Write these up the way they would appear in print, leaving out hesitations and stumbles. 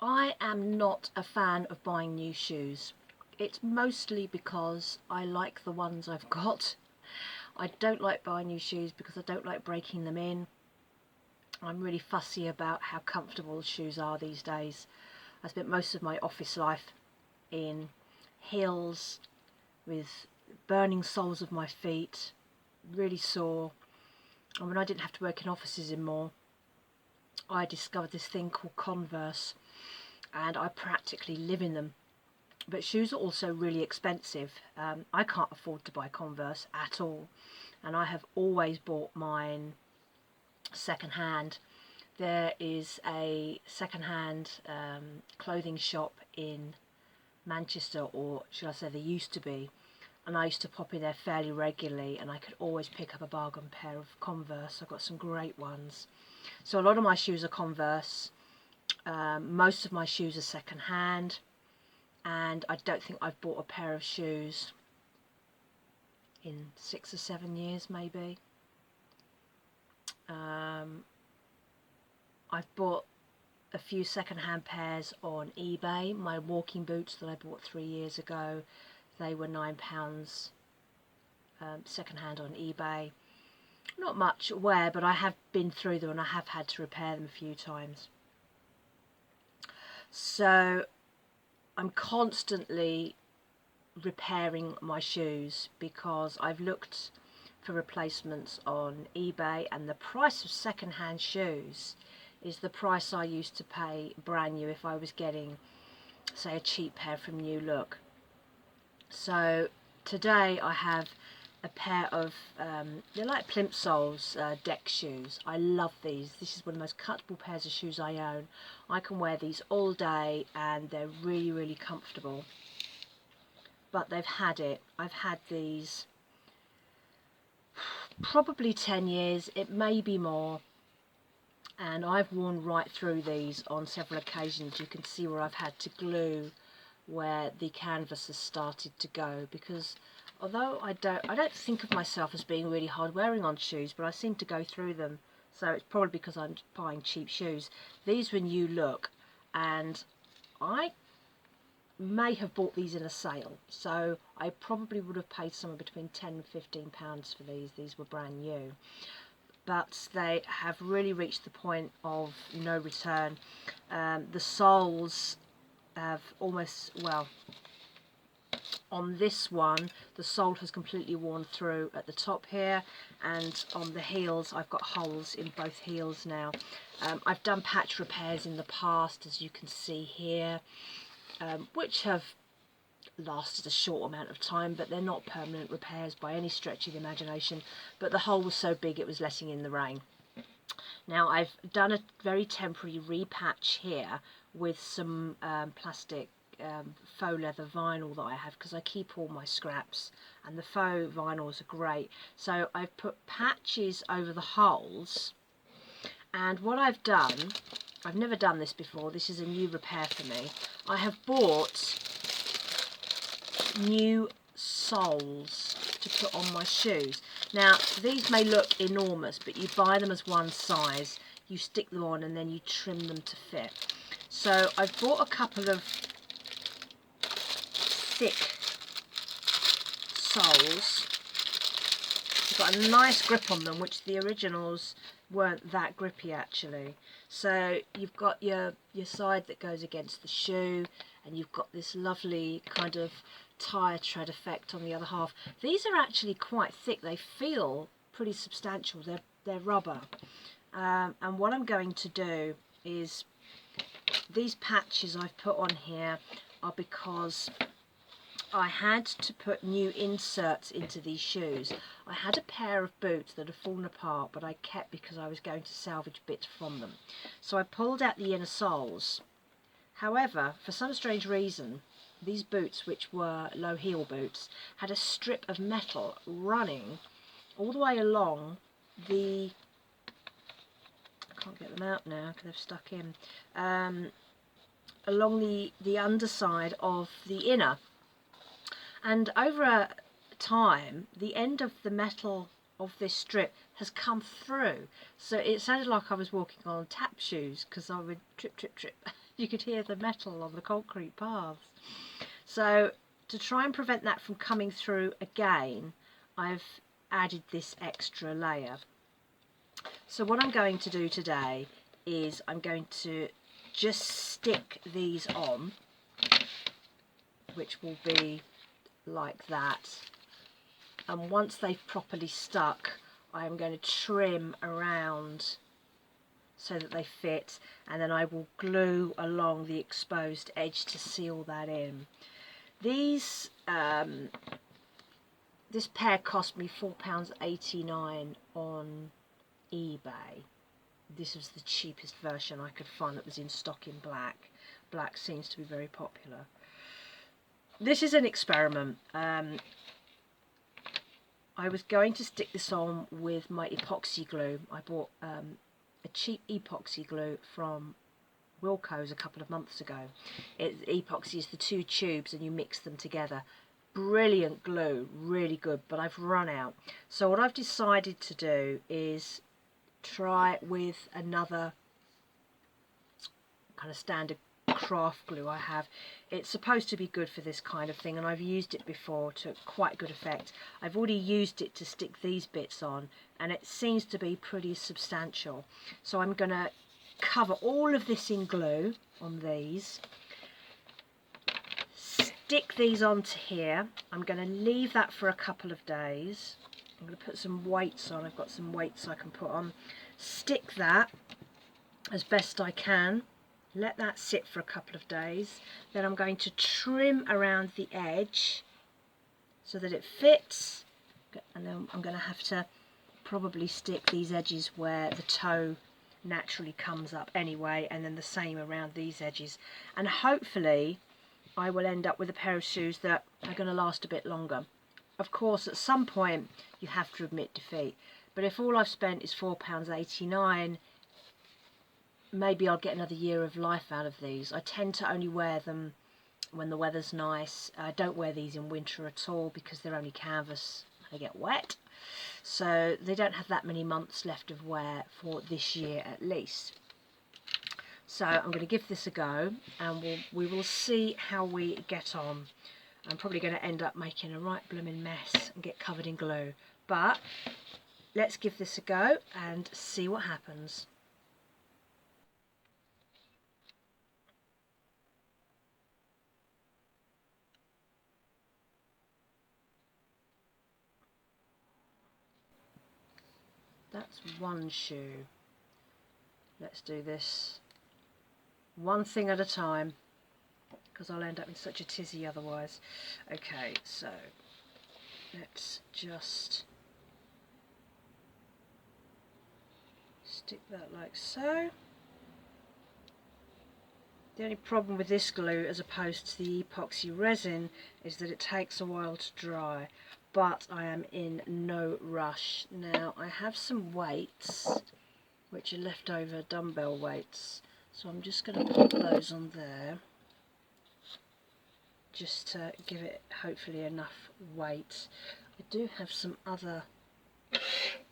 I am not a fan of buying new shoes. It's mostly because I like the ones I've got. I don't like buying new shoes because I don't like breaking them in. I'm really fussy about how comfortable shoes are these days. I spent most of my office life in heels with burning soles of my feet, really sore. And when I didn't have to work in offices anymore, I discovered this thing called Converse, and I practically live in them. But shoes are also really expensive. I can't afford to buy Converse at all, and I have always bought mine second hand. There is a second hand clothing shop in Manchester, or should I say there used to be, and I used to pop in there fairly regularly, and I could always pick up a bargain pair of Converse. I've got some great ones. So a lot of my shoes are Converse. Most of my shoes are second hand, and I don't think I've bought a pair of shoes in 6 or 7 years maybe. I've bought a few second-hand pairs on eBay. My walking boots that I bought 3 years ago, they were £9 second-hand on eBay. Not much wear, but I have been through them and I have had to repair them a few times. So I'm constantly repairing my shoes because I've looked for replacements on eBay, and the price of second-hand shoes is the price I used to pay brand new if I was getting, say, a cheap pair from New Look. So today I have a pair of, they're like plimsolls deck shoes. I love these. This is one of the most comfortable pairs of shoes I own. I can wear these all day and they're really, really comfortable. But they've had it. I've had these probably 10 years, it may be more, and I've worn right through these on several occasions. You can see where I've had to glue where the canvas has started to go, because although I don't think of myself as being really hard wearing on shoes, but I seem to go through them, so it's probably because I'm buying cheap shoes. These were New Look, and I may have bought these in a sale, so I probably would have paid somewhere between £10 and £15 for these. These were brand new, but they have really reached the point of no return. The soles have almost, well, on this one the sole has completely worn through at the top here, and on the heels I've got holes in both heels now. I've done patch repairs in the past, as you can see here, which have lasted a short amount of time, but they're not permanent repairs by any stretch of the imagination. But the hole was so big it was letting in the rain. Now I've done a very temporary repatch here with some plastic faux leather vinyl that I have, because I keep all my scraps and the faux vinyls are great. So I've put patches over the holes, and what I've done, I've never done this before, this is a new repair for me. I have bought new soles to put on my shoes. Now these may look enormous, but you buy them as one size, you stick them on and then you trim them to fit. So I've bought a couple of thick soles. They've got a nice grip on them, which the originals weren't that grippy actually. So you've got your side that goes against the shoe, and you've got this lovely kind of tire tread effect on the other half. These are actually quite thick. They feel pretty substantial. They're rubber. And what I'm going to do is, these patches I've put on here are because I had to put new inserts into these shoes. I had a pair of boots that had fallen apart, but I kept because I was going to salvage bits from them. So I pulled out the inner soles. However, for some strange reason, these boots, which were low heel boots, had a strip of metal running all the way along the, I can't get them out now because they've stuck in, along the underside of the inner. And over a time, the end of the metal of this strip has come through. So it sounded like I was walking on tap shoes, because I would trip, trip, trip. You could hear the metal on the concrete paths. So to try and prevent that from coming through again, I've added this extra layer. So what I'm going to do today is I'm going to just stick these on, which will be like that. And once they've properly stuck, I'm going to trim around so that they fit, and then I will glue along the exposed edge to seal that in. These this pair cost me £4.89 on eBay. This was the cheapest version I could find that was in stock in black. Black seems to be very popular. This is an experiment. I was going to stick this on with my epoxy glue. I bought a cheap epoxy glue from Wilko's a couple of months ago. Epoxy is the 2 tubes and you mix them together. Brilliant glue, really good, but I've run out. So what I've decided to do is try with another kind of standard craft glue I have. It's supposed to be good for this kind of thing, and I've used it before to quite good effect. I've already used it to stick these bits on, and it seems to be pretty substantial. So I'm going to cover all of this in glue on these, stick these onto here. I'm going to leave that for a couple of days. I'm going to put some weights on. I've got some weights I can put on. Stick that as best I can. Let that sit for a couple of days. Then I'm going to trim around the edge so that it fits. And then I'm going to have to probably stick these edges where the toe naturally comes up anyway, and then the same around these edges. And hopefully I will end up with a pair of shoes that are going to last a bit longer. Of course, at some point you have to admit defeat. But if all I've spent is £4.89, maybe I'll get another year of life out of these. I tend to only wear them when the weather's nice. I don't wear these in winter at all because they're only canvas. They get wet. So they don't have that many months left of wear for this year at least. So I'm going to give this a go, and we will see how we get on. I'm probably going to end up making a right blooming mess and get covered in glue. But let's give this a go and see what happens. That's one shoe. Let's do this one thing at a time, because I'll end up in such a tizzy otherwise. Okay, so let's just stick that like so. The only problem with this glue as opposed to the epoxy resin is that it takes a while to dry, but I am in no rush. Now I have some weights which are leftover dumbbell weights, so I'm just going to put those on there just to give it hopefully enough weight. I do have some other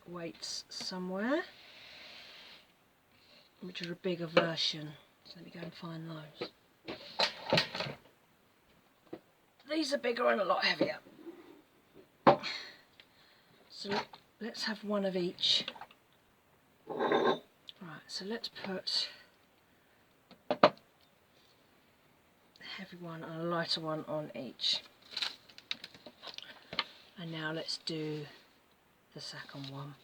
weights somewhere which are a bigger version, so let me go and find those. These are bigger and a lot heavier, so let's have one of each. Right, so let's put a heavy one and a lighter one on each. And now let's do the second one.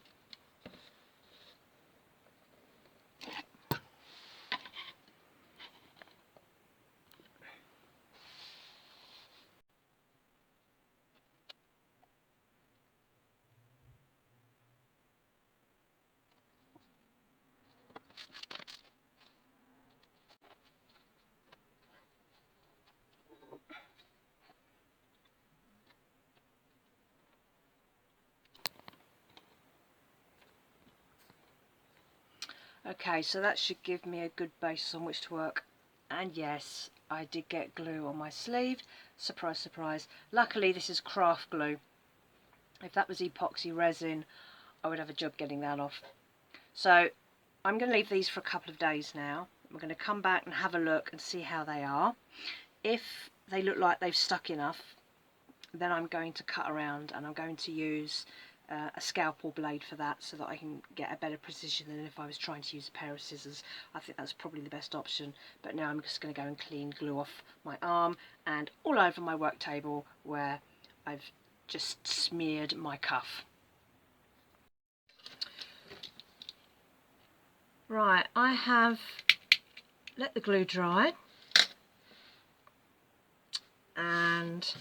Okay, so that should give me a good basis on which to work. And yes, I did get glue on my sleeve. Surprise, surprise. Luckily this is craft glue. If that was epoxy resin, I would have a job getting that off. So I'm going to leave these for a couple of days now. I'm going to come back and have a look and see how they are. If they look like they've stuck enough, then I'm going to cut around, and I'm going to use a scalpel blade for that, so that I can get a better precision than if I was trying to use a pair of scissors. I think that's probably the best option. But now I'm just going to go and clean glue off my arm and all over my work table where I've just smeared my cuff. Right, I have let the glue dry, and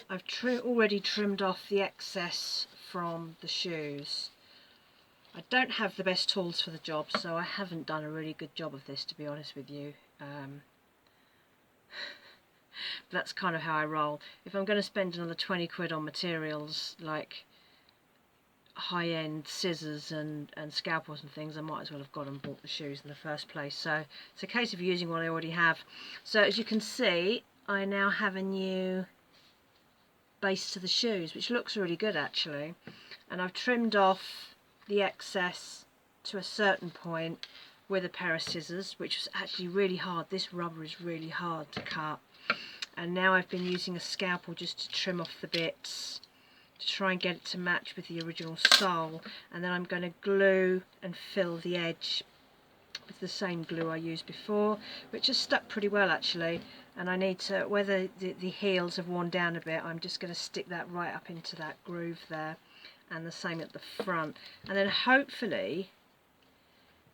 I've already trimmed off the excess from the shoes. I don't have the best tools for the job, so I haven't done a really good job of this, to be honest with you. That's kind of how I roll. If I'm going to spend another 20 quid on materials like high-end scissors and scalpels and things, I might as well have gone and bought the shoes in the first place. So it's a case of using what I already have. So as you can see, I now have a new base to the shoes, which looks really good actually, and I've trimmed off the excess to a certain point with a pair of scissors, which was actually really hard. This rubber is really hard to cut, and now I've been using a scalpel just to trim off the bits to try and get it to match with the original sole, and then I'm going to glue and fill the edge with the same glue I used before, which has stuck pretty well actually. And I need to, where the heels have worn down a bit, I'm just going to stick that right up into that groove there, and the same at the front, and then hopefully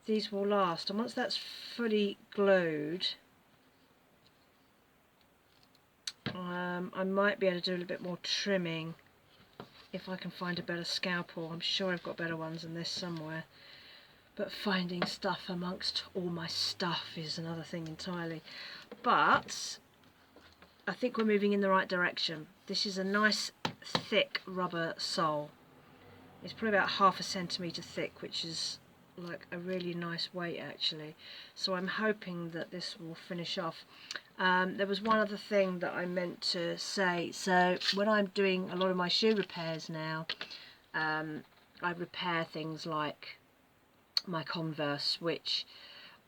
these will last. And once that's fully glued, I might be able to do a little bit more trimming if I can find a better scalpel. I'm sure I've got better ones than this somewhere, but finding stuff amongst all my stuff is another thing entirely. But I think we're moving in the right direction. This is a nice thick rubber sole. It's probably about 1/2 centimetre thick, which is like a really nice weight actually. So I'm hoping that this will finish off. There was one other thing that I meant to say. So when I'm doing a lot of my shoe repairs now, I repair things like my Converse, which,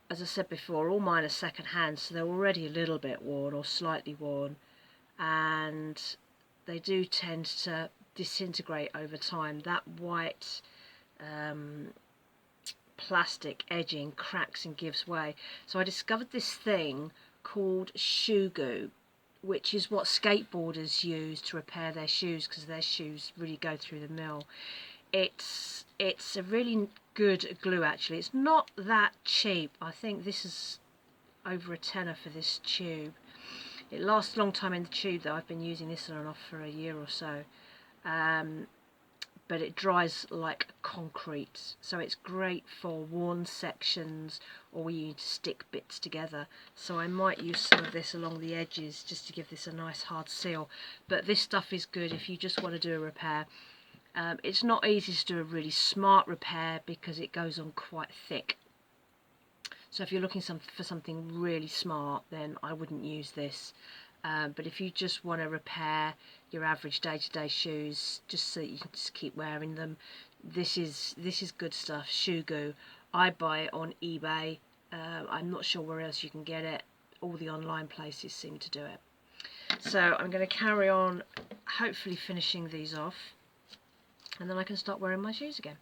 as I said before, all mine are second hand, so they're already a little bit worn or slightly worn, and they do tend to disintegrate over time. That white plastic edging cracks and gives way. So I discovered this thing called shoe goo, which is what skateboarders use to repair their shoes, because their shoes really go through the mill. It's a really good glue actually. It's not that cheap. I think this is over a tenner for this tube. It lasts a long time in the tube though. I've been using this on and off for a year or so. But it dries like concrete, so it's great for worn sections or where you need to stick bits together. So I might use some of this along the edges just to give this a nice hard seal. But this stuff is good if you just want to do a repair. It's not easy to do a really smart repair because it goes on quite thick. So if you're looking for something really smart, then I wouldn't use this. But if you just want to repair your average day-to-day shoes, just so that you can just keep wearing them, this is good stuff. Shoe goo. I buy it on eBay. I'm not sure where else you can get it. All the online places seem to do it. So I'm going to carry on, hopefully finishing these off, and then I can start wearing my shoes again.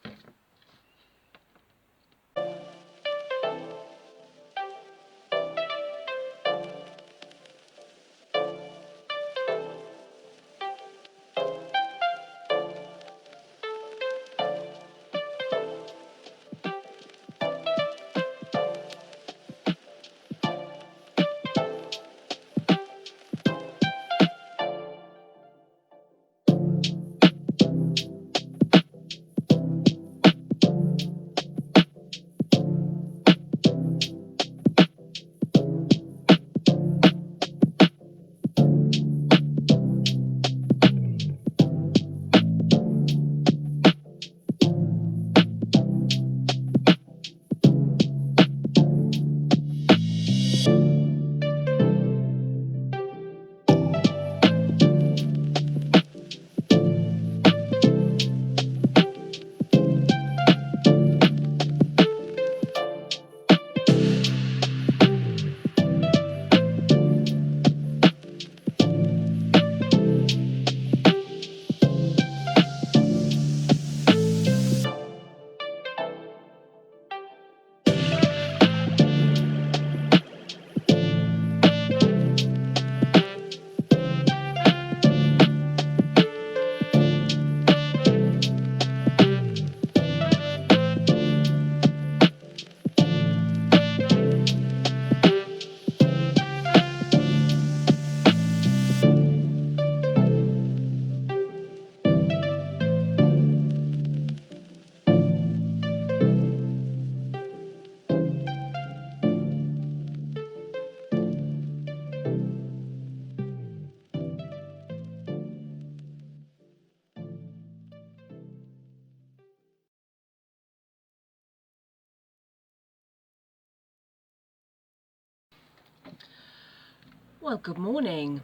Well, good morning.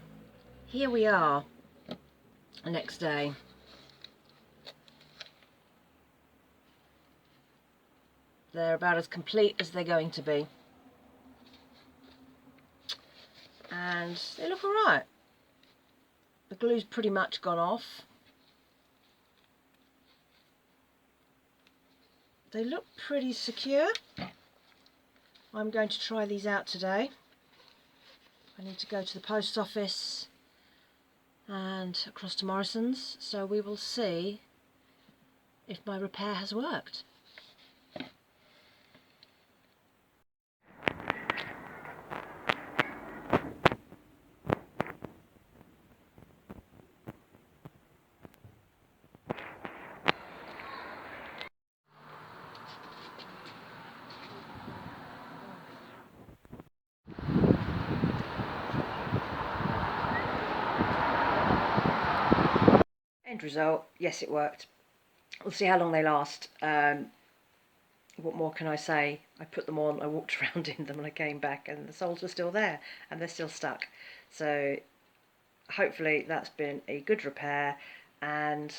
Here we are, the next day. They're about as complete as they're going to be. And they look alright. The glue's pretty much gone off. They look pretty secure. I'm going to try these out today. I need to go to the post office and across to Morrison's, so we will see if my repair has worked. End result, yes, it worked. We'll see how long they last. What more can I say? I put them on, I walked around in them and I came back and the soles were still there and they're still stuck. So hopefully that's been a good repair and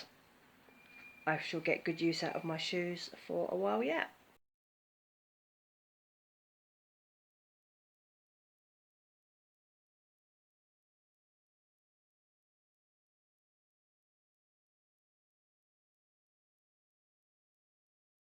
I shall get good use out of my shoes for a while yet.